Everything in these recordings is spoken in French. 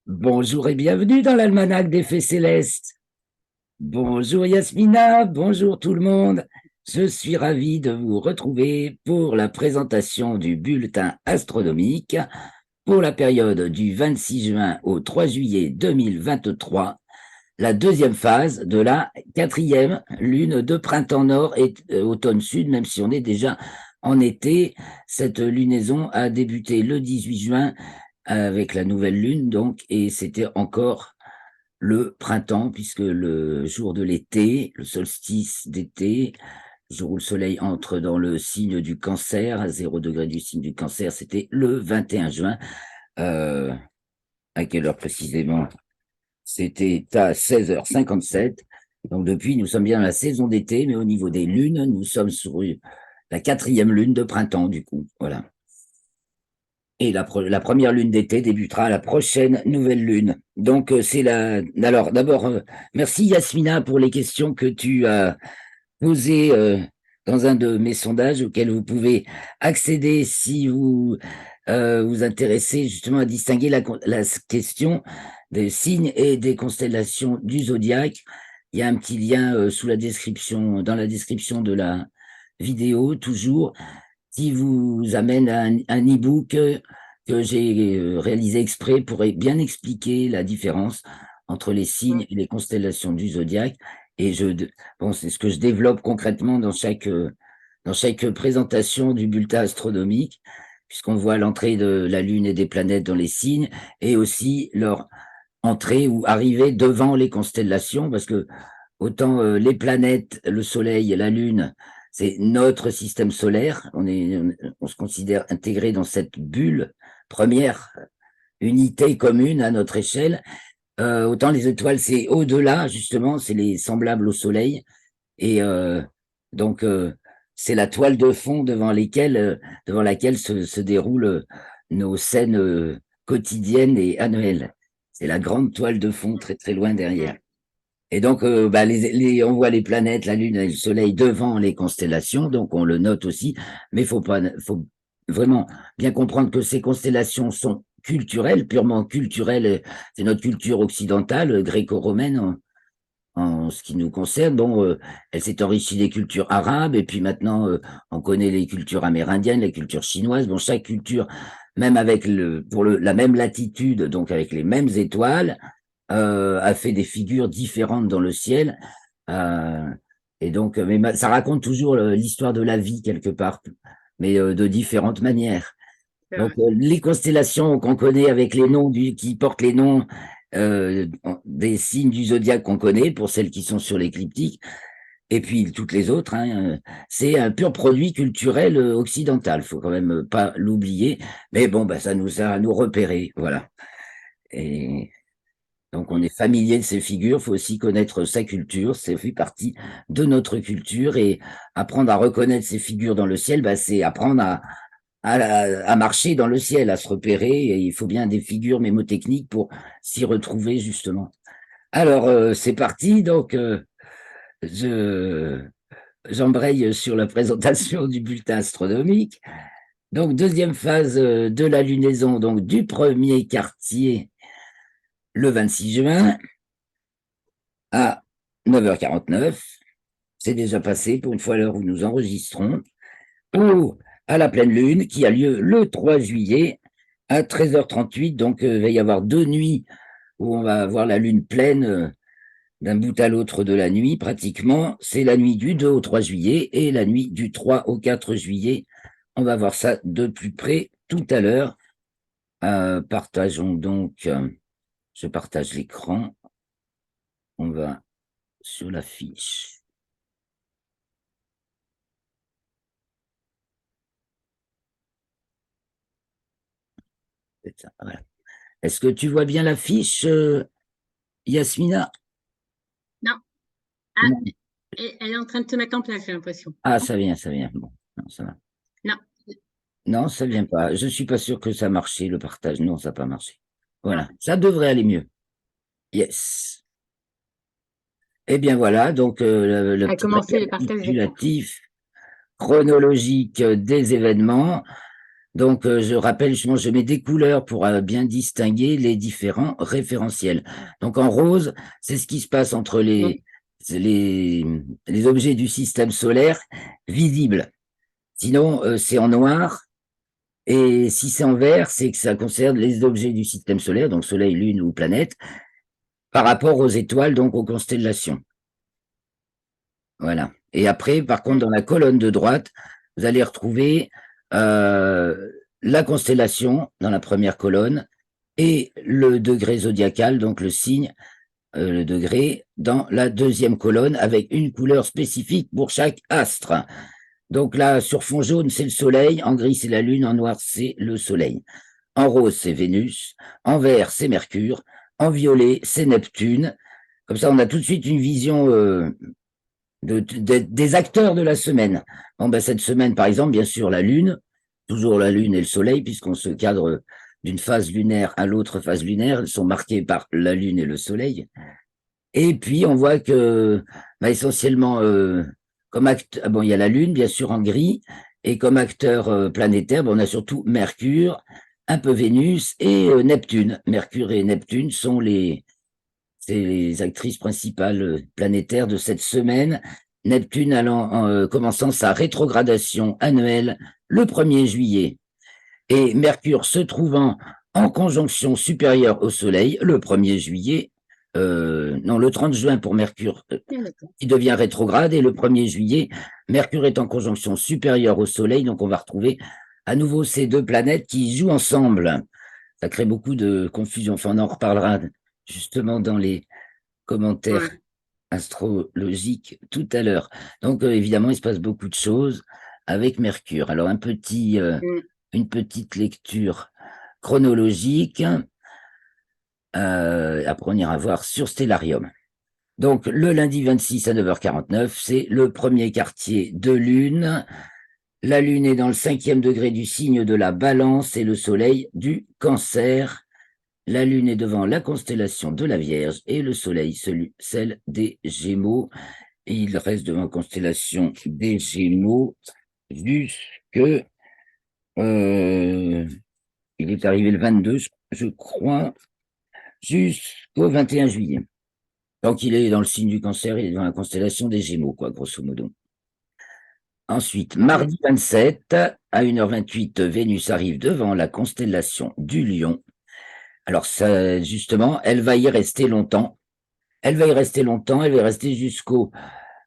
Bonjour et bienvenue dans l'almanach des Fées Célestes. Bonjour Yasmina, bonjour tout le monde. Je suis ravi de vous retrouver pour la présentation du bulletin astronomique pour la période du 26 juin au 3 juillet 2023, la deuxième phase de la quatrième lune de printemps nord et automne sud, même si on est déjà en été. Cette lunaison a débuté le 18 juin avec la nouvelle lune, donc, et c'était encore le printemps, puisque le jour de l'été, le solstice d'été, le jour où le soleil entre dans le signe du cancer, à 0 degré du signe du cancer, c'était le 21 juin. À quelle heure précisément? C'était à 16h57. Donc depuis, nous sommes bien dans la saison d'été, mais au niveau des lunes, nous sommes sur la quatrième lune de printemps, du coup. Voilà. Et la première lune d'été débutera la prochaine nouvelle lune. Donc, c'est la. Alors, d'abord, merci Yasmina pour les questions que tu as posées dans un de mes sondages auxquels vous pouvez accéder si vous vous intéressez justement à distinguer la question des signes et des constellations du zodiaque. Il y a un petit lien sous la description, dans la description de la vidéo, toujours, qui vous amène à un e-book que j'ai réalisé exprès pour bien expliquer la différence entre les signes et les constellations du zodiaque. Et bon, c'est ce que je développe concrètement dans chaque présentation du bulletin astronomique, puisqu'on voit l'entrée de la Lune et des planètes dans les signes, et aussi leur entrée ou arrivée devant les constellations, parce que autant les planètes, le Soleil et la Lune, c'est notre système solaire. On se considère intégré dans cette bulle, première unité commune à notre échelle. Autant les étoiles, c'est au-delà, justement, c'est les semblables au Soleil. Et donc, c'est la toile de fond devant laquelle se déroulent nos scènes quotidiennes et annuelles. C'est la grande toile de fond très très loin derrière. Et donc, bah, on voit les planètes, la Lune et le Soleil devant les constellations, donc on le note aussi, mais faut vraiment bien comprendre que ces constellations sont culturelles, purement culturelles. C'est notre culture occidentale, gréco-romaine en ce qui nous concerne. Bon, elle s'est enrichie des cultures arabes, et puis maintenant, on connaît les cultures amérindiennes, les cultures chinoises. Bon, chaque culture, même avec la même latitude, donc avec les mêmes étoiles, a fait des figures différentes dans le ciel. Euh, et donc, mais ça raconte toujours l'histoire de la vie quelque part, mais de différentes manières. C'est Donc, vrai. les constellations qu'on connaît avec les noms qui portent les noms des signes du zodiaque qu'on connaît, pour celles qui sont sur l'écliptique, et puis toutes les autres, hein, c'est un pur produit culturel occidental. Faut quand même pas l'oublier. Mais bon, bah, ça nous sert à nous repérer, voilà. Et donc, on est familier de ces figures. Faut aussi connaître sa culture. Ça fait partie de notre culture, et apprendre à reconnaître ces figures dans le ciel, bah, c'est apprendre à marcher dans le ciel, à se repérer, et il faut bien des figures mémotechniques pour s'y retrouver, justement. Alors, c'est parti, donc je j'embraye sur la présentation du bulletin astronomique. Donc, deuxième phase de la lunaison, donc du premier quartier, le 26 juin, à 9h49. C'est déjà passé pour une fois l'heure où nous enregistrons. Ou à la pleine lune, qui a lieu le 3 juillet à 13h38. Donc, il va y avoir 2 nuits où on va avoir la lune pleine d'un bout à l'autre de la nuit, pratiquement. C'est la nuit du 2 au 3 juillet et la nuit du 3 au 4 juillet. On va voir ça de plus près tout à l'heure. Partageons donc, je partage l'écran. On va sur la fiche. C'est ça, voilà. Est-ce que tu vois bien la fiche, Yasmina? Non. Ah, Non. elle est en train de se mettre en place, j'ai l'impression. Ah, ça vient, ça vient. Bon, non, ça va. Non. Non, ça vient pas. Je suis pas sûr que ça marchait, le partage. Non, ça n'a pas marché. Ah, Voilà, ça devrait aller mieux. Yes. Eh bien voilà, donc le elle a petit commencé les partages d'écran. récapitulatif chronologique des événements. Donc, je rappelle, je mets des couleurs pour bien distinguer les différents référentiels. Donc, en rose, c'est ce qui se passe entre les objets du système solaire visibles. Sinon, c'est en noir. Et si c'est en vert, c'est que ça concerne les objets du système solaire, donc Soleil, Lune ou planète, par rapport aux étoiles, donc aux constellations. Voilà. Et après, par contre, dans la colonne de droite, vous allez retrouver la constellation dans la première colonne et le degré zodiacal, donc le signe, le degré, dans la deuxième colonne avec une couleur spécifique pour chaque astre. Donc là, sur fond jaune, c'est le Soleil, en gris, c'est la Lune, en noir, c'est le Soleil. En rose, c'est Vénus, en vert, c'est Mercure, en violet, c'est Neptune. Comme ça, on a tout de suite une vision des acteurs de la semaine. Bon, ben, cette semaine, par exemple, bien sûr, la Lune, toujours la Lune et le Soleil, puisqu'on se cadre d'une phase lunaire à l'autre phase lunaire, elles sont marquées par la Lune et le Soleil. Et puis, on voit que, ben, essentiellement, comme acteur, bon, il y a la Lune, bien sûr, en gris, et comme acteur planétaire, ben, on a surtout Mercure, un peu Vénus et Neptune. Mercure et Neptune sont c'est les actrices principales planétaires de cette semaine. Neptune commençant sa rétrogradation annuelle le 1er juillet et Mercure se trouvant en conjonction supérieure au Soleil le 1er juillet, non, le 30 juin pour Mercure, qui devient rétrograde, et le 1er juillet, Mercure est en conjonction supérieure au Soleil, donc on va retrouver à nouveau ces deux planètes qui jouent ensemble. Ça crée beaucoup de confusion, enfin on en reparlera justement dans les commentaires astrologiques tout à l'heure. Donc évidemment, il se passe beaucoup de choses avec Mercure. Alors une petite lecture chronologique. Après, on ira voir sur Stellarium. Donc, le lundi 26 à 9h49, c'est le premier quartier de Lune. La Lune est dans le 5e degré du signe de la Balance et le Soleil du Cancer. La Lune est devant la constellation de la Vierge et le Soleil, celle des Gémeaux. Et il reste devant la constellation des Gémeaux jusque... il est arrivé le 22, je crois, jusqu'au 21 juillet. Donc, il est dans le signe du Cancer, il est dans la constellation des Gémeaux, quoi, grosso modo. Ensuite, mardi 27, à 1h28, Vénus arrive devant la constellation du Lion. Alors, ça, justement, elle va y rester longtemps. Elle va y rester jusqu'au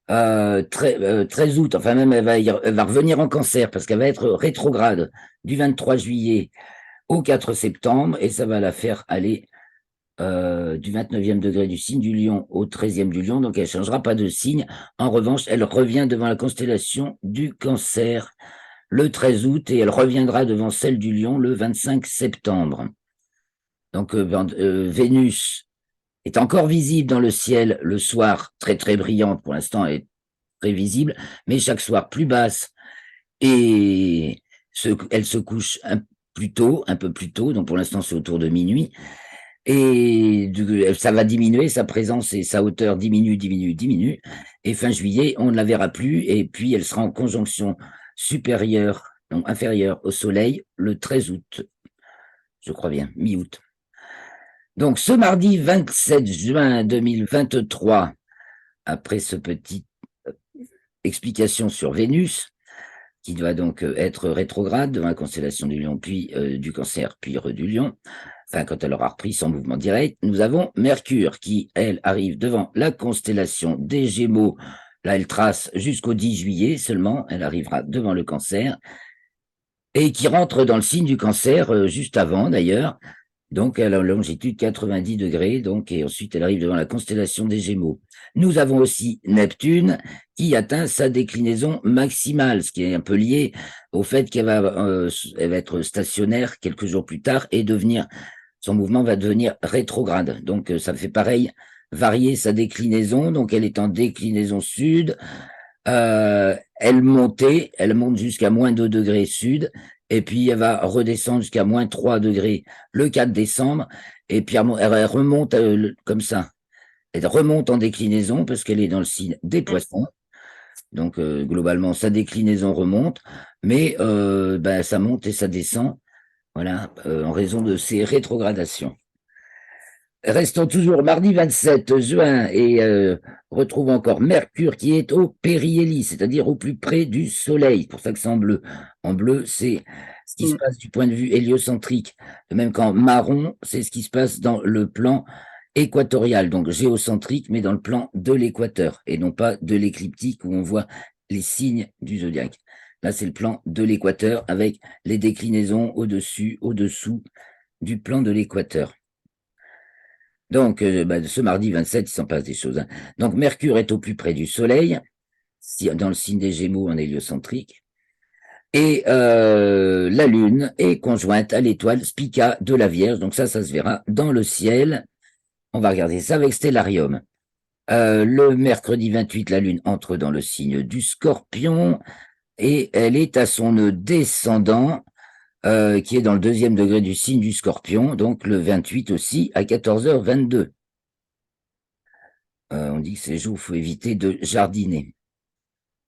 13 août. Enfin, même, elle va revenir en Cancer parce qu'elle va être rétrograde du 23 juillet au 4 septembre et ça va la faire aller du 29e degré du signe du Lion au 13e du Lion, donc elle ne changera pas de signe. En revanche, elle revient devant la constellation du Cancer le 13 août et elle reviendra devant celle du Lion le 25 septembre. Donc Vénus est encore visible dans le ciel le soir, très très brillante pour l'instant, elle est très visible, mais chaque soir plus basse et elle se couche un peu plus tôt, donc pour l'instant c'est autour de minuit. Et ça va diminuer, sa présence et sa hauteur diminue. Et fin juillet, on ne la verra plus. Et puis, elle sera en conjonction inférieure au Soleil le 13 août. Je crois bien, mi-août. Donc, ce mardi 27 juin 2023, après ce petit explication sur Vénus, qui doit donc être rétrograde devant la constellation du Lion, puis du Cancer, puis du Lion, enfin quand elle aura repris son mouvement direct, nous avons Mercure qui, elle, arrive devant la constellation des Gémeaux. Là, elle trace jusqu'au 10 juillet seulement, elle arrivera devant le Cancer, et qui rentre dans le signe du Cancer juste avant d'ailleurs, donc à la longitude 90 degrés, donc, et ensuite elle arrive devant la constellation des Gémeaux. Nous avons aussi Neptune qui atteint sa déclinaison maximale, ce qui est un peu lié au fait qu'elle elle va être stationnaire quelques jours plus tard et son mouvement va devenir rétrograde. Donc ça fait pareil, varier sa déclinaison. Donc elle est en déclinaison sud. Elle monte jusqu'à moins 2 degrés sud, et puis elle va redescendre jusqu'à moins 3 degrés le 4 décembre, et puis elle remonte comme ça. Elle remonte en déclinaison parce qu'elle est dans le signe des Poissons. Donc, globalement, sa déclinaison remonte, mais ça monte et ça descend, voilà, en raison de ces rétrogradations. Restons toujours mardi 27 juin et retrouvons encore Mercure qui est au périhélie, c'est-à-dire au plus près du Soleil. C'est pour ça que c'est en bleu. En bleu, c'est ce qui se passe du point de vue héliocentrique. De même qu'en marron, c'est ce qui se passe dans le plan équatorial, donc géocentrique, mais dans le plan de l'équateur et non pas de l'écliptique où on voit les signes du zodiaque. Là, c'est le plan de l'équateur avec les déclinaisons au-dessus, au-dessous du plan de l'équateur. Donc, ce mardi 27, il s'en passe des choses, hein. Donc, Mercure est au plus près du Soleil, dans le signe des Gémeaux en héliocentrique, et la Lune est conjointe à l'étoile Spica de la Vierge. Donc ça se verra dans le ciel. On va regarder ça avec Stellarium. Le mercredi 28, la Lune entre dans le signe du Scorpion et elle est à son nœud descendant qui est dans le 2e degré du signe du Scorpion, donc le 28 aussi, à 14h22. On dit que ces jours, il faut éviter de jardiner.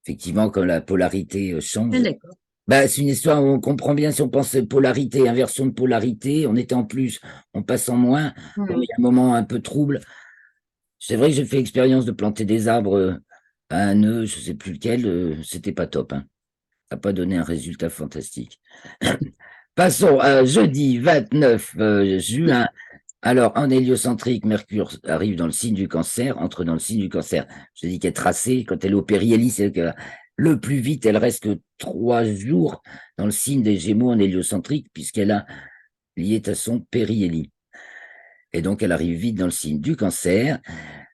Effectivement, quand la polarité change, c'est une histoire où on comprend bien si on pense polarité, inversion de polarité, on était en plus, on passe en moins. Bon, il y a un moment un peu trouble. C'est vrai que j'ai fait l'expérience de planter des arbres à un nœud, je ne sais plus lequel, c'était pas top, hein. Ça n'a pas donné un résultat fantastique. Passons à jeudi 29 juin. Alors, en héliocentrique, Mercure arrive dans le signe du Cancer, entre dans le signe du Cancer. Je dis qu'elle est tracée, quand elle est au périhélie, c'est que le plus vite, elle reste que 3 jours dans le signe des Gémeaux en héliocentrique, puisqu'elle a lié à son périhélie. Et donc, elle arrive vite dans le signe du Cancer.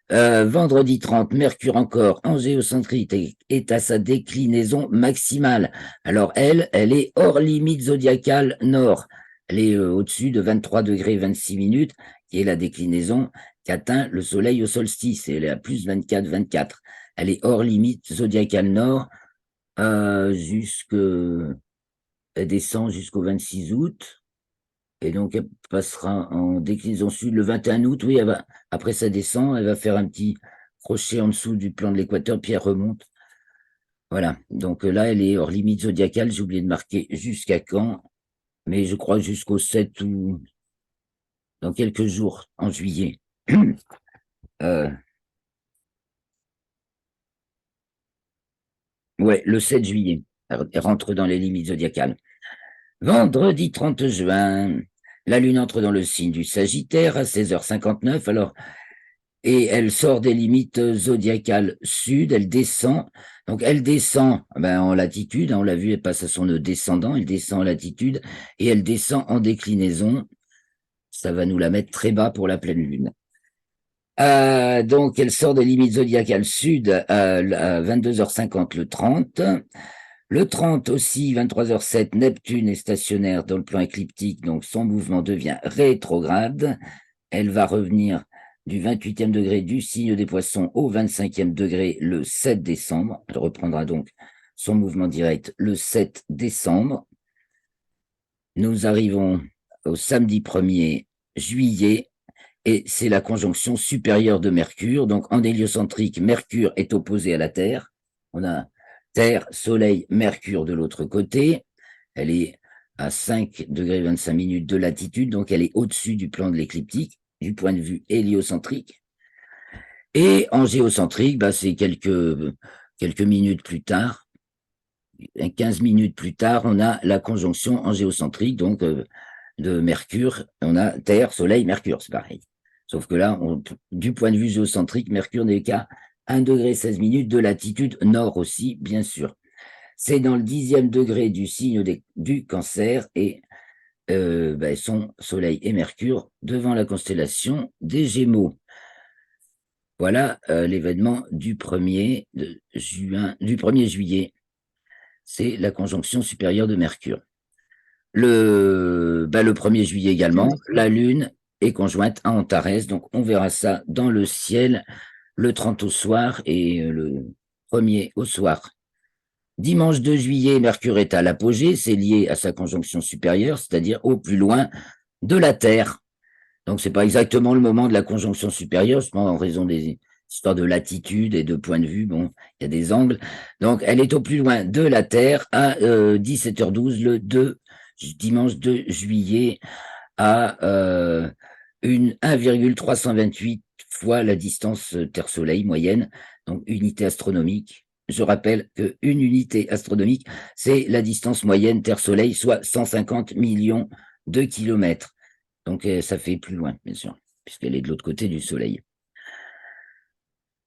Vendredi 30, Mercure encore en géocentrique est à sa déclinaison maximale. Alors elle est hors limite zodiacale nord. Elle est au-dessus de 23 degrés 26 minutes, qui est la déclinaison qu'atteint le Soleil au solstice. Et elle est à plus 24. Elle est hors limite zodiacale nord elle descend jusqu'au 26 août. Et donc, elle passera en déclinaison sud le 21 août. Oui, après ça descend, elle va faire un petit crochet en dessous du plan de l'équateur, puis elle remonte. Voilà. Donc là, elle est hors limite zodiacale. J'ai oublié de marquer jusqu'à quand, mais je crois jusqu'au 7 ou dans quelques jours, en juillet. Ouais, le 7 juillet. Elle rentre dans les limites zodiacales. Vendredi 30 juin, la Lune entre dans le signe du Sagittaire à 16h59. Alors, et elle sort des limites zodiacales sud, elle descend. Donc elle descend en latitude, on l'a vu, elle passe à son nœud descendant, elle descend en latitude et elle descend en déclinaison. Ça va nous la mettre très bas pour la pleine lune. Donc elle sort des limites zodiacales sud à 22h50 le 30. Le 30 aussi, 23h07, Neptune est stationnaire dans le plan écliptique, donc son mouvement devient rétrograde. Elle va revenir du 28e degré du signe des Poissons au 25e degré le 7 décembre. Elle reprendra donc son mouvement direct le 7 décembre. Nous arrivons au samedi 1er juillet et c'est la conjonction supérieure de Mercure. Donc en héliocentrique, Mercure est opposé à la Terre. On a Terre, Soleil, Mercure de l'autre côté. Elle est à 5 degrés 25 minutes de latitude, donc elle est au-dessus du plan de l'écliptique, du point de vue héliocentrique. Et en géocentrique, c'est quelques minutes plus tard, 15 minutes plus tard, on a la conjonction en géocentrique, donc de Mercure, on a Terre, Soleil, Mercure, c'est pareil. Sauf que là, du point de vue géocentrique, Mercure n'est qu'à 1 degré 16 minutes de latitude nord aussi, bien sûr. C'est dans le 10e degré du signe du Cancer et sont Soleil et Mercure devant la constellation des Gémeaux. Voilà l'événement du 1er juillet. C'est la conjonction supérieure de Mercure. Le 1er juillet également, la Lune est conjointe à Antares, donc on verra ça dans le ciel le 30 au soir et le 1er au soir. Dimanche 2 juillet, Mercure est à l'apogée, c'est lié à sa conjonction supérieure, c'est-à-dire au plus loin de la Terre. Donc, c'est pas exactement le moment de la conjonction supérieure, en raison des histoire de latitude et de point de vue, bon, il y a des angles. Donc, elle est au plus loin de la Terre à 17h12 le dimanche 2 juillet à 1,328 fois la distance Terre-Soleil moyenne, donc unité astronomique. Je rappelle qu'une unité astronomique, c'est la distance moyenne Terre-Soleil, soit 150 millions de kilomètres. Donc, ça fait plus loin, bien sûr, puisqu'elle est de l'autre côté du Soleil.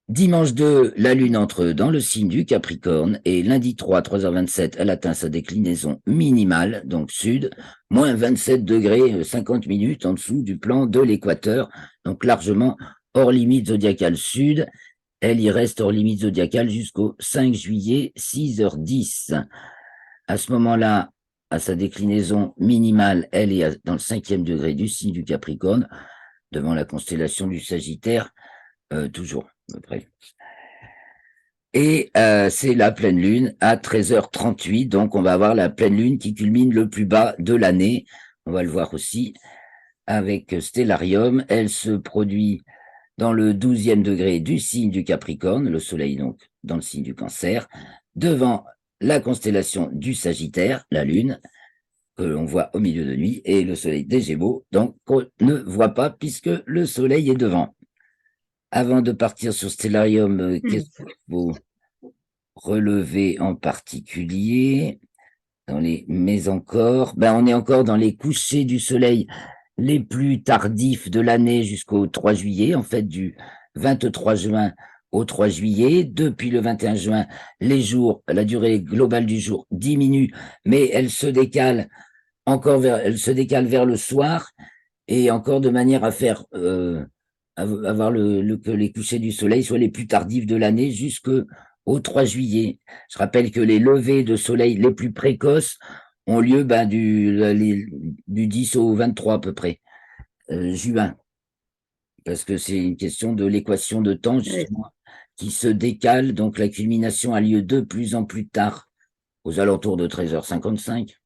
Dimanche 2, la Lune entre dans le signe du Capricorne et lundi 3, 3h27, elle atteint sa déclinaison minimale, donc sud, moins 27 degrés 50 minutes en dessous du plan de l'équateur, donc largement hors limite zodiacale sud. Elle y reste hors limite zodiacale jusqu'au 5 juillet, 6h10. À ce moment-là, à sa déclinaison minimale, elle est dans le 5e degré du signe du Capricorne, devant la constellation du Sagittaire, toujours, à peu près. Et c'est la pleine lune à 13h38, donc on va avoir la pleine lune qui culmine le plus bas de l'année. On va le voir aussi avec Stellarium. Elle se produit dans le 12e degré du signe du Capricorne, le soleil donc dans le signe du Cancer, devant la constellation du Sagittaire, la lune, que l'on voit au milieu de nuit, et le soleil des Gémeaux, donc qu'on ne voit pas puisque le soleil est devant. Avant de partir sur Stellarium, qu'est-ce qu'il faut relever en particulier dans les mais encore, on est encore dans les couchers du soleil les plus tardifs de l'année jusqu'au 3 juillet, en fait du 23 juin au 3 juillet. Depuis le 21 juin, les jours, la durée globale du jour diminue, mais elle se décale elle se décale vers le soir et encore de manière à faire avoir que les couchers du soleil soient les plus tardifs de l'année jusqu'au 3 juillet. Je rappelle que les levées de soleil les plus précoces ont lieu du 10 au 23 à peu près, juin, parce que c'est une question de l'équation de temps justement qui se décale, donc la culmination a lieu de plus en plus tard, aux alentours de 13h55,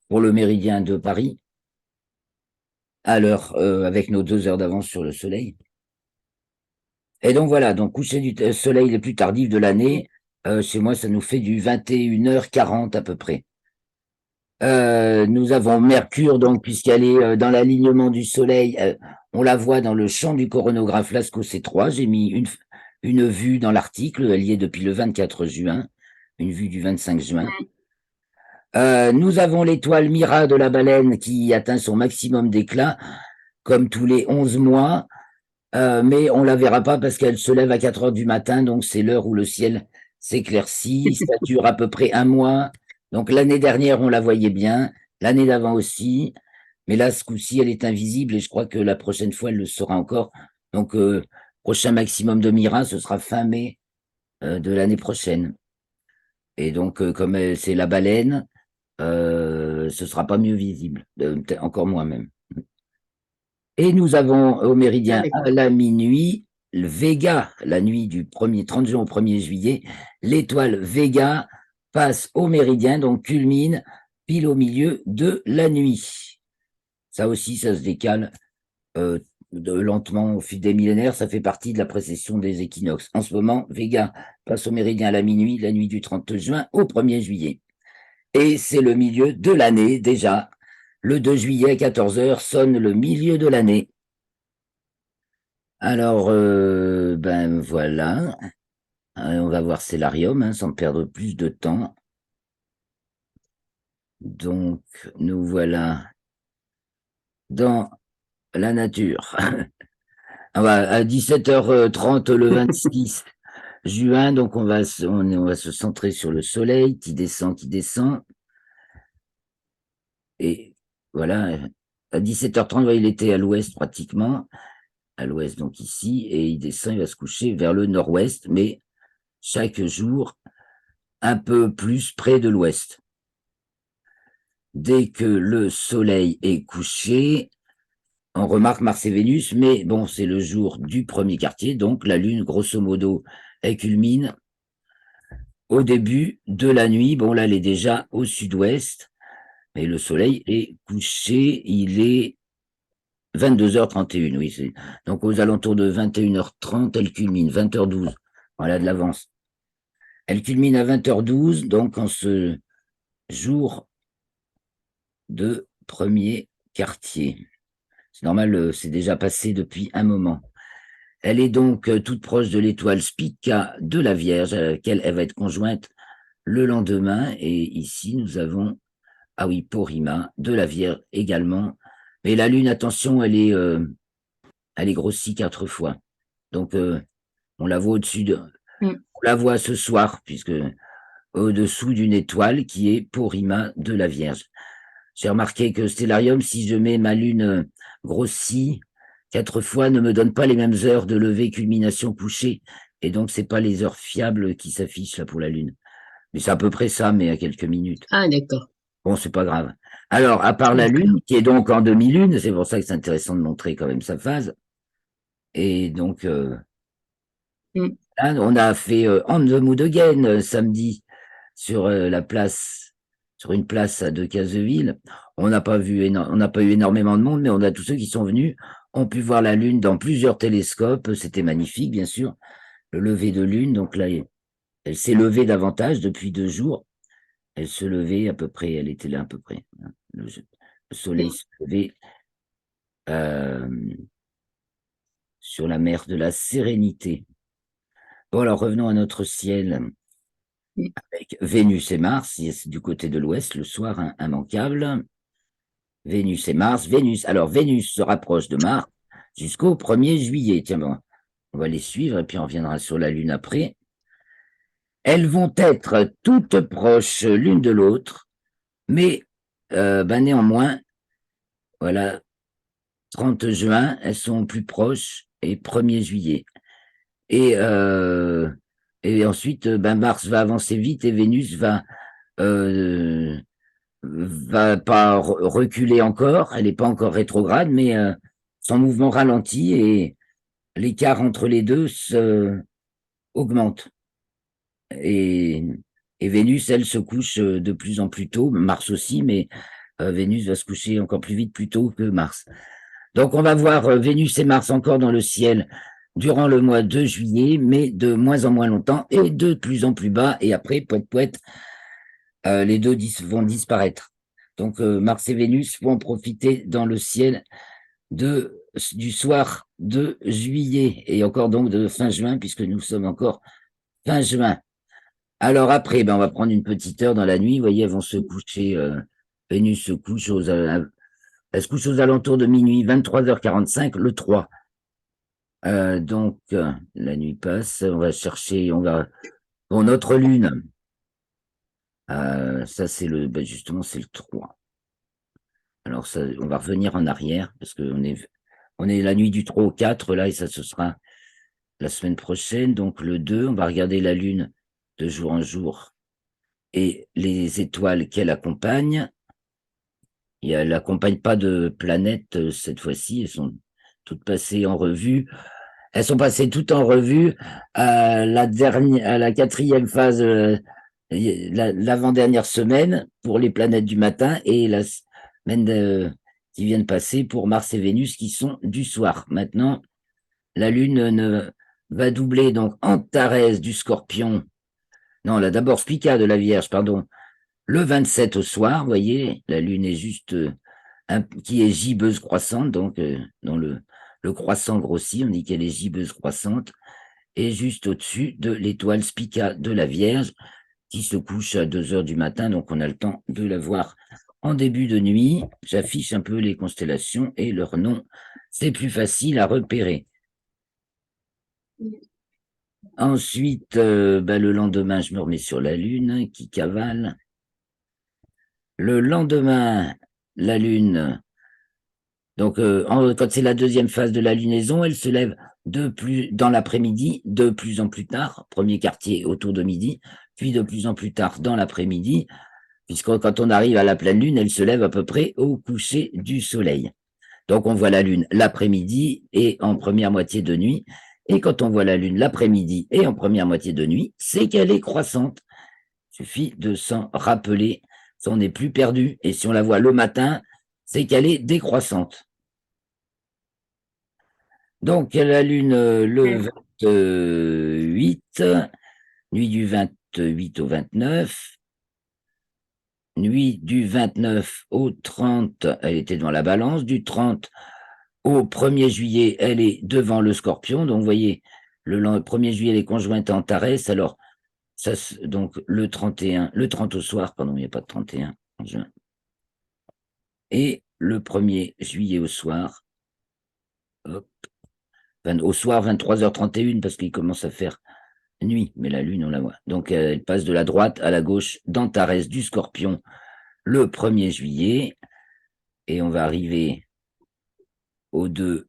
pour le méridien de Paris, à l'heure, avec nos 2 heures d'avance sur le soleil. Et donc voilà, donc coucher du soleil les plus tardifs de l'année, chez moi, ça nous fait du 21h40 à peu près. Nous avons Mercure, donc, puisqu'elle est dans l'alignement du soleil, on la voit dans le champ du coronographe Lascaux C3. J'ai mis une vue dans l'article, elle y est depuis le 24 juin, une vue du 25 juin. Nous avons l'étoile Mira de la baleine qui atteint son maximum d'éclat, comme tous les 11 mois. Mais on la verra pas parce qu'elle se lève à 4 heures du matin, donc c'est l'heure où le ciel s'éclaircit. Ça dure à peu près un mois. Donc l'année dernière, on la voyait bien, l'année d'avant aussi, mais là, ce coup-ci, elle est invisible et je crois que la prochaine fois, elle le sera encore. Donc, prochain maximum de Mira, ce sera fin mai de l'année prochaine. Et donc, comme c'est la baleine, ce sera pas mieux visible, peut-être encore moins même. Et nous avons au méridien à la minuit, le Vega, la nuit du 30 juin au 1er juillet, l'étoile Vega passe au méridien, donc culmine pile au milieu de la nuit. Ça aussi, ça se décale lentement au fil des millénaires, ça fait partie de la précession des équinoxes. En ce moment, Vega passe au méridien à la minuit, la nuit du 30 juin au 1er juillet. Et c'est le milieu de l'année déjà. Le 2 juillet à 14h sonne le milieu de l'année. Alors, voilà. On va voir Stellarium, sans perdre plus de temps. Donc, nous voilà dans la nature. À 17h30 le 26 juin, donc on va se centrer sur le soleil qui descend, qui descend. Et voilà, à 17h30, il était à l'ouest pratiquement, à l'ouest donc ici, et il descend, il va se coucher vers le nord-ouest, mais chaque jour un peu plus près de l'ouest. Dès que le soleil est couché, on remarque Mars et Vénus, mais bon, c'est le jour du premier quartier, donc la Lune, grosso modo, elle culmine au début de la nuit. Bon, là, elle est déjà au sud-ouest, mais le soleil est couché, il est 22h31, oui. Donc, aux alentours de 21h30, elle culmine, 20h12. Voilà de l'avance. Elle culmine à 20h12, donc en ce jour de premier quartier. C'est normal, c'est déjà passé depuis un moment. Elle est donc toute proche de l'étoile Spica de la Vierge, à laquelle elle va être conjointe le lendemain. Et ici, nous avons, ah oui, Porrima de la Vierge également. Mais la Lune, attention, elle est grossie 4 fois. Donc, on la voit au-dessus on la voit ce soir, puisque au-dessous d'une étoile qui est Porrima de la Vierge. J'ai remarqué que Stellarium, si je mets ma Lune grossie 4 fois, ne me donne pas les mêmes heures de lever, culmination, coucher. Et donc, c'est pas les heures fiables qui s'affichent là pour la Lune. Mais c'est à peu près ça, mais à quelques minutes. Ah, d'accord. Bon, c'est pas grave. Alors, à part la Lune, qui est donc en demi-lune, c'est pour ça que c'est intéressant de montrer quand même sa phase. Et donc, là, on a fait On the Mood Again samedi sur la place, sur une place à Decazeville. On n'a pas eu énormément de monde, mais on a tous ceux qui sont venus, ont pu voir la Lune dans plusieurs télescopes. C'était magnifique, bien sûr. Le lever de Lune, donc là, elle s'est levée davantage depuis 2 jours. Elle se levait à peu près, elle était là à peu près. Le soleil se levait sur la mer de la Sérénité. Bon, alors revenons à notre ciel avec Vénus et Mars, c'est du côté de l'ouest, le soir immanquable. Vénus et Mars. Alors Vénus se rapproche de Mars jusqu'au 1er juillet. Tiens, bon, on va les suivre et puis on reviendra sur la Lune après. Elles vont être toutes proches l'une de l'autre, mais néanmoins, voilà, 30 juin, elles sont plus proches et 1er juillet. Et ensuite, Mars va avancer vite et Vénus va pas reculer encore, elle n'est pas encore rétrograde, mais son mouvement ralentit et l'écart entre les deux augmente. Et Vénus, elle, se couche de plus en plus tôt, Mars aussi, mais Vénus va se coucher encore plus vite, plus tôt que Mars. Donc on va voir Vénus et Mars encore dans le ciel durant le mois de juillet, mais de moins en moins longtemps et de plus en plus bas. Et après, poète, les deux vont disparaître. Donc Mars et Vénus vont profiter dans le ciel du soir de juillet et encore donc de fin juin, puisque nous sommes encore fin juin. Alors après, on va prendre une petite heure dans la nuit. Vous voyez, elles vont se coucher. Vénus se couche elle se couche aux alentours de minuit, 23h45, le 3. Donc, la nuit passe, on va chercher, Bon, notre lune, ça c'est justement, c'est le 3. Alors, ça, on va revenir en arrière, parce qu'on est la nuit du 3 au 4, là, et ça, ce sera la semaine prochaine. Donc, le 2, on va regarder la lune de jour en jour et les étoiles qu'elle accompagne. Et elle n'accompagne pas de planètes cette fois-ci, elles sont toutes passées en revue. Elles sont passées toutes en revue à la 4e phase, l'avant-dernière semaine pour les planètes du matin et la semaine qui vient de passer pour Mars et Vénus qui sont du soir. Maintenant, la Lune va doubler donc Antares du Scorpion. Non, là d'abord Spica de la Vierge, pardon. Le 27 au soir, vous voyez, la Lune est juste qui est gibbeuse croissante, donc dans le croissant grossi, on dit qu'elle est gibbeuse croissante, et juste au-dessus de l'étoile Spica de la Vierge, qui se couche à 2h du matin, donc on a le temps de la voir en début de nuit. J'affiche un peu les constellations et leur nom, c'est plus facile à repérer. Ensuite, le lendemain, je me remets sur la Lune qui cavale. Le lendemain, la Lune, donc quand c'est la 2e phase de la lunaison, elle se lève dans l'après-midi, de plus en plus tard, premier quartier autour de midi, puis de plus en plus tard dans l'après-midi, puisque quand on arrive à la pleine lune, elle se lève à peu près au coucher du soleil. Donc on voit la lune l'après-midi et en première moitié de nuit, et quand on voit la lune l'après-midi et en première moitié de nuit, c'est qu'elle est croissante. Il suffit de s'en rappeler, si on n'est plus perdu, et si on la voit le matin, c'est qu'elle est décroissante. Donc, la Lune le Ouais. 28, nuit du 28 au 29, nuit du 29 au 30, elle était devant la Balance, du 30 au 1er juillet, elle est devant le Scorpion. Donc, vous voyez, le 1er juillet, elle est conjointe en Antares. Alors, ça, donc, le 31, le 30 au soir, pardon, il n'y a pas de 31 en juin. Et le 1er juillet au soir, hop, au soir, 23h31, parce qu'il commence à faire nuit, mais la Lune, on la voit. Donc, elle passe de la droite à la gauche d'Antares du Scorpion le 1er juillet. Et on va arriver au 2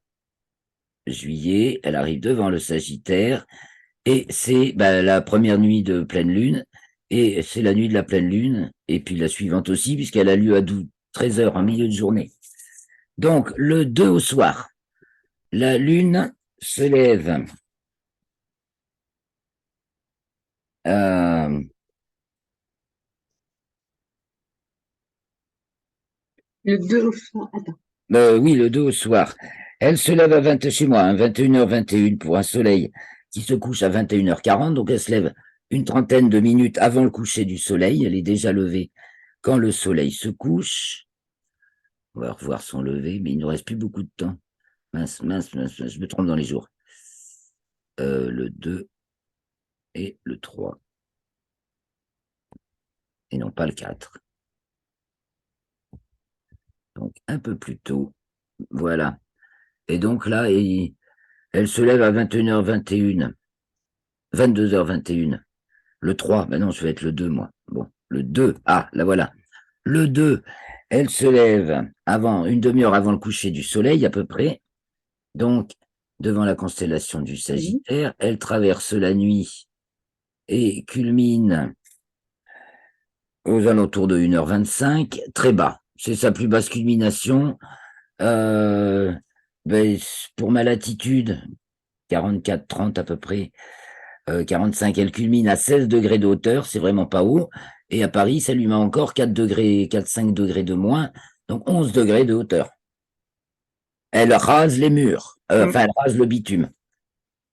juillet. Elle arrive devant le Sagittaire. Et c'est la première nuit de pleine Lune. Et c'est la nuit de la pleine Lune. Et puis la suivante aussi, puisqu'elle a lieu à 13h en milieu de journée. Donc, le 2 au soir, la Lune se lève euh, Le 2 au soir. Attends. oui, le 2 au soir. Elle se lève à 20 chez moi, 21h21 pour un soleil qui se couche à 21h40. Donc, elle se lève une trentaine de minutes avant le coucher du soleil. Elle est déjà levée quand le soleil se couche. On va revoir son lever, mais il ne nous reste plus beaucoup de temps. Mince, mince, mince, mince, je me trompe dans les jours. Le 2 et le 3. Et non pas le 4. Donc, un peu plus tôt. Voilà. Et donc là, elle se lève à 21h21. 22h21. Le 3, ben non, je vais être le 2, moi. Bon, le 2, ah, là voilà. Le 2, elle se lève avant, une demi-heure avant le coucher du soleil, à peu près. Donc, devant la constellation du Sagittaire, elle traverse la nuit et culmine aux alentours de 1h25, très bas. C'est sa plus basse culmination. Euh, ben, pour ma latitude, 44-30 à peu près, 45, elle culmine à 16 degrés de hauteur, c'est vraiment pas haut. Et à Paris, ça lui met encore 4 degrés, 4-5 degrés de moins, donc 11 degrés de hauteur. Elle rase les murs, enfin, elle rase le bitume.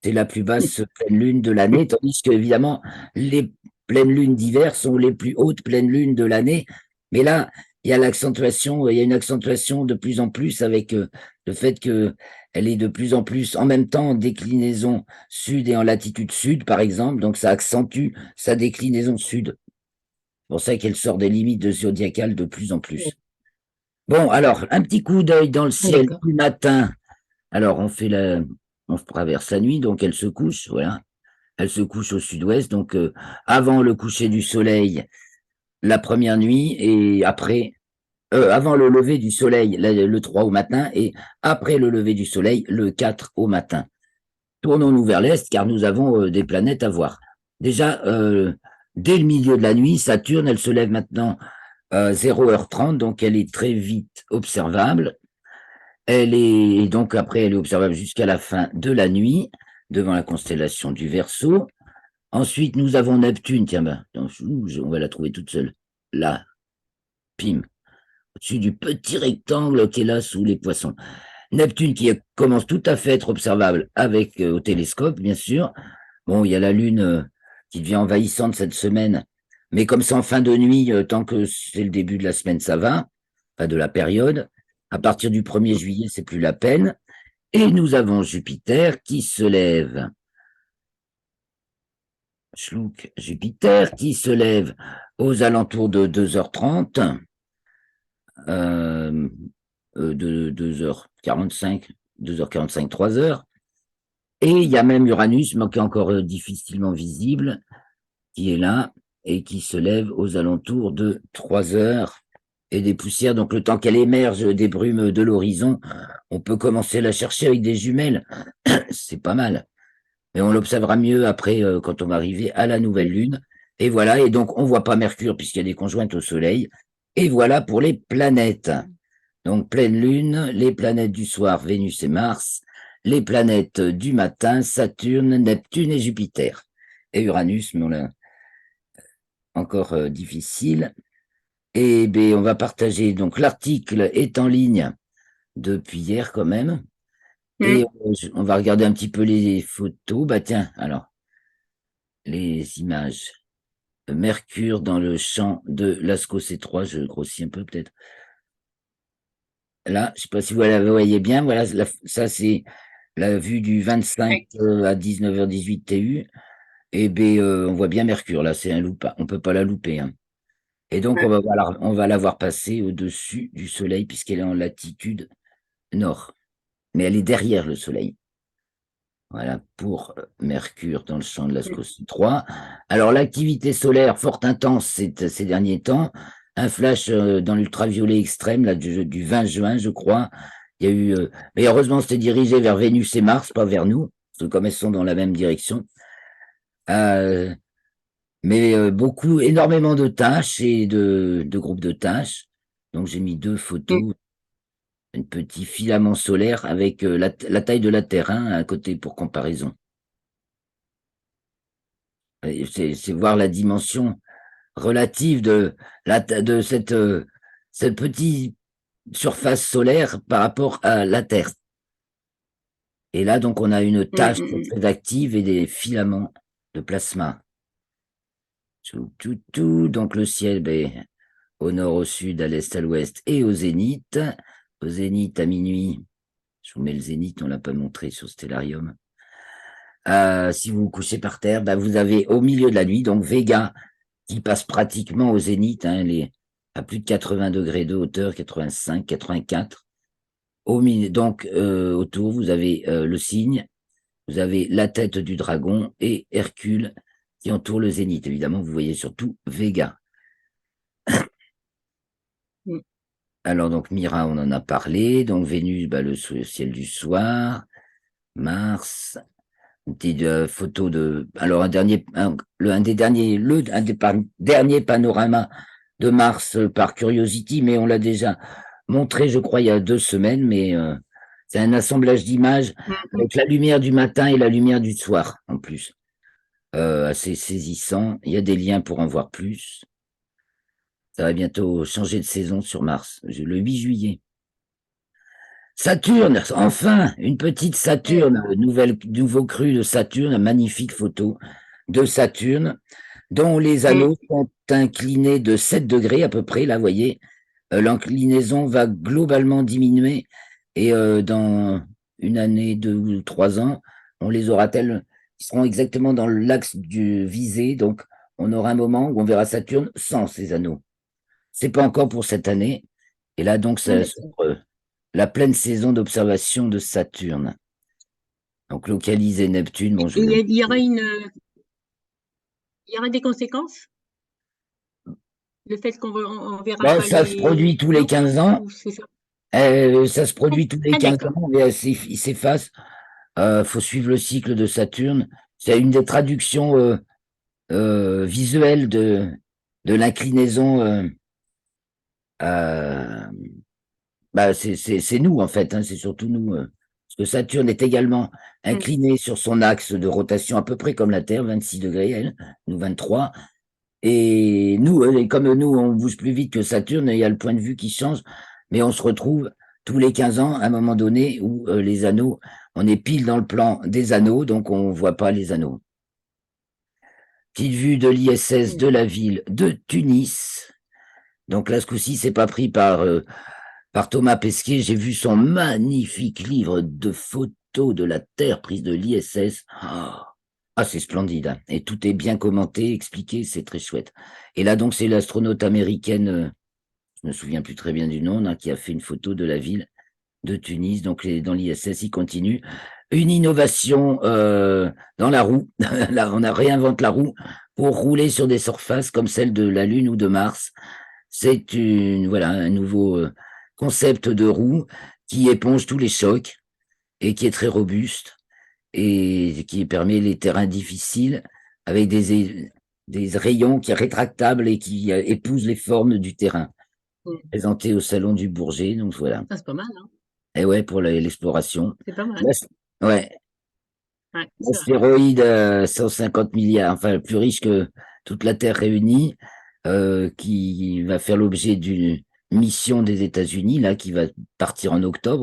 C'est la plus basse pleine lune de l'année, tandis que, évidemment, les pleines lunes d'hiver sont les plus hautes pleines lunes de l'année. Mais là, il y a l'accentuation, il y a une accentuation de plus en plus avec le fait que elle est de plus en plus en même temps en déclinaison sud et en latitude sud, par exemple. Donc, ça accentue sa déclinaison sud. C'est pour ça qu'elle sort des limites de zodiacales de plus en plus. Bon, alors, un petit coup d'œil dans le Ah, ciel d'accord. du matin. Alors, on traverse la nuit, donc elle se couche, voilà. Elle se couche au sud-ouest, donc avant le coucher du soleil, la première nuit, et après, avant le lever du soleil, le 3 au matin, et après le lever du soleil, le 4 au matin. Tournons-nous vers l'est, car nous avons des planètes à voir. Déjà, dès le milieu de la nuit, Saturne, elle se lève maintenant 0h30, donc elle est très vite observable. Elle est donc après, elle est observable jusqu'à la fin de la nuit, devant la constellation du Verseau. Ensuite, nous avons Neptune, tiens, on va la trouver toute seule. Là, pim, au-dessus du petit rectangle qui est là sous les poissons. Neptune qui commence tout à fait à être observable avec au télescope, bien sûr. Bon, il y a la Lune qui devient envahissante cette semaine, mais comme c'est en fin de nuit, tant que c'est le début de la semaine, ça va, pas de la période. À partir du 1er juillet, c'est plus la peine. Et nous avons Jupiter qui se lève. Schlouk, Jupiter qui se lève aux alentours de 2h30, de 2h45, 2h45, 3h. Et il y a même Uranus, mais qui est encore difficilement visible, qui est là et qui se lève aux alentours de 3h et des poussières. Donc le temps qu'elle émerge des brumes de l'horizon, on peut commencer à la chercher avec des jumelles. C'est pas mal. Mais on l'observera mieux après quand on va arriver à la nouvelle lune. Et voilà, et donc on ne voit pas Mercure puisqu'il y a des conjointes au Soleil. Et voilà pour les planètes. Donc pleine lune, les planètes du soir, Vénus et Mars, les planètes du matin, Saturne, Neptune et Jupiter. Et Uranus, mais on l'a encore difficile. Et ben, on va partager, donc l'article est en ligne depuis hier quand même. Et on va regarder un petit peu les photos. Bah tiens, alors, les images. Mercure dans le champ de Lascaux C3, je grossis un peu peut-être. Là, je sais pas si vous la voyez bien, voilà, ça c'est la vue du 25 Ouais. à 19h18 TU. Et ben, on voit bien Mercure, là, c'est un loup, on peut pas la louper, hein. Et donc, Ouais. on va la voir passer au-dessus du Soleil, puisqu'elle est en latitude nord. Mais elle est derrière le Soleil. Voilà, pour Mercure dans le champ de Lascaux 3. Alors, l'activité solaire fort intense ces derniers temps, un flash dans l'ultraviolet extrême, là, du 20 juin, je crois. Il y a eu, mais heureusement, c'était dirigé vers Vénus et Mars, pas vers nous, parce que comme elles sont dans la même direction. Euh, mais énormément de tâches et de groupes de tâches. Donc, j'ai mis deux photos, un petit filament solaire avec la taille de la Terre, hein, à côté pour comparaison. Et c'est voir la dimension relative de cette petite surface solaire par rapport à la Terre. Et là, donc, on a une tache très active et des filaments de plasma. Donc, le ciel, ben, au nord, au sud, à l'est, à l'ouest et au zénith. Au zénith, à minuit, je vous mets le zénith, on ne l'a pas montré sur Stellarium. Si vous vous couchez par terre, ben, vous avez au milieu de la nuit, donc Vega, qui passe pratiquement au zénith, hein, à plus de 80 degrés de hauteur, 85, 84. Donc, autour, vous avez le cygne, vous avez la tête du dragon et Hercule qui entoure le zénith. Évidemment, vous voyez surtout Vega. Alors, donc, Mira, on en a parlé. Donc, Vénus, bah, le ciel du soir. Mars, une petite photo de. Alors, un des derniers panoramas de Mars par Curiosity, mais on l'a déjà montré, je crois, il y a 2 semaines, mais c'est un assemblage d'images avec la lumière du matin et la lumière du soir, en plus. Assez saisissant. Il y a des liens pour en voir plus. Ça va bientôt changer de saison sur Mars, le 8 juillet. Saturne, enfin, une petite Saturne, nouveau cru de Saturne, magnifique photo de Saturne, dont les anneaux sont inclinés de 7 degrés à peu près, là, vous voyez, l'inclinaison va globalement diminuer et dans une année, 2 ou 3 ans, on les aura-t-elles, ils seront exactement dans l'axe du visé, donc on aura un moment où on verra Saturne sans ses anneaux. C'est pas encore pour cette année, et là donc ça s'ouvre la pleine saison d'observation de Saturne. Donc localiser Neptune, bon, je il y aura il y aura des conséquences? Le fait qu'on on verra bon, pas ça se produit les tous les anneaux 15 ans. ou c'est ça? Ça se produit tous les 15 D'accord. ans, mais il s'efface. Faut suivre le cycle de Saturne. C'est une des traductions visuelles de l'inclinaison. Bah, c'est nous, en fait, hein, c'est surtout nous. Parce que Saturne est également incliné sur son axe de rotation, à peu près comme la Terre, 26 degrés, elle, nous 23. Et nous, comme nous, on bouge plus vite que Saturne, il y a le point de vue qui change, mais on se retrouve tous les 15 ans, à un moment donné, où les anneaux, on est pile dans le plan des anneaux, donc on ne voit pas les anneaux. Petite vue de l'ISS de la ville de Tunis. Donc là, ce coup-ci, c'est pas pris par Thomas Pesquet. J'ai vu son magnifique livre de photos de la Terre prise de l'ISS. Ah, c'est splendide, hein. Et tout est bien commenté, expliqué, c'est très chouette. Et là, donc, c'est l'astronaute américaine, je me souviens plus très bien du nom, là, qui a fait une photo de la ville de Tunis. Donc, dans l'ISS, il continue. Une innovation dans la roue. Là, on réinvente la roue pour rouler sur des surfaces comme celle de la Lune ou de Mars. C'est voilà, un nouveau concept de roue qui éponge tous les chocs et qui est très robuste et qui permet les terrains difficiles avec des rayons qui sont rétractables et qui épousent les formes du terrain. Présenté au Salon du Bourget, donc voilà. Ça, c'est pas mal, hein? Et ouais, pour l'exploration. C'est pas mal. Ouais, Ouais, c'est vrai. l'astéroïde 150 milliards, enfin plus riche que toute la Terre réunie, qui va faire l'objet d'une mission des États-Unis, là, qui va partir en octobre.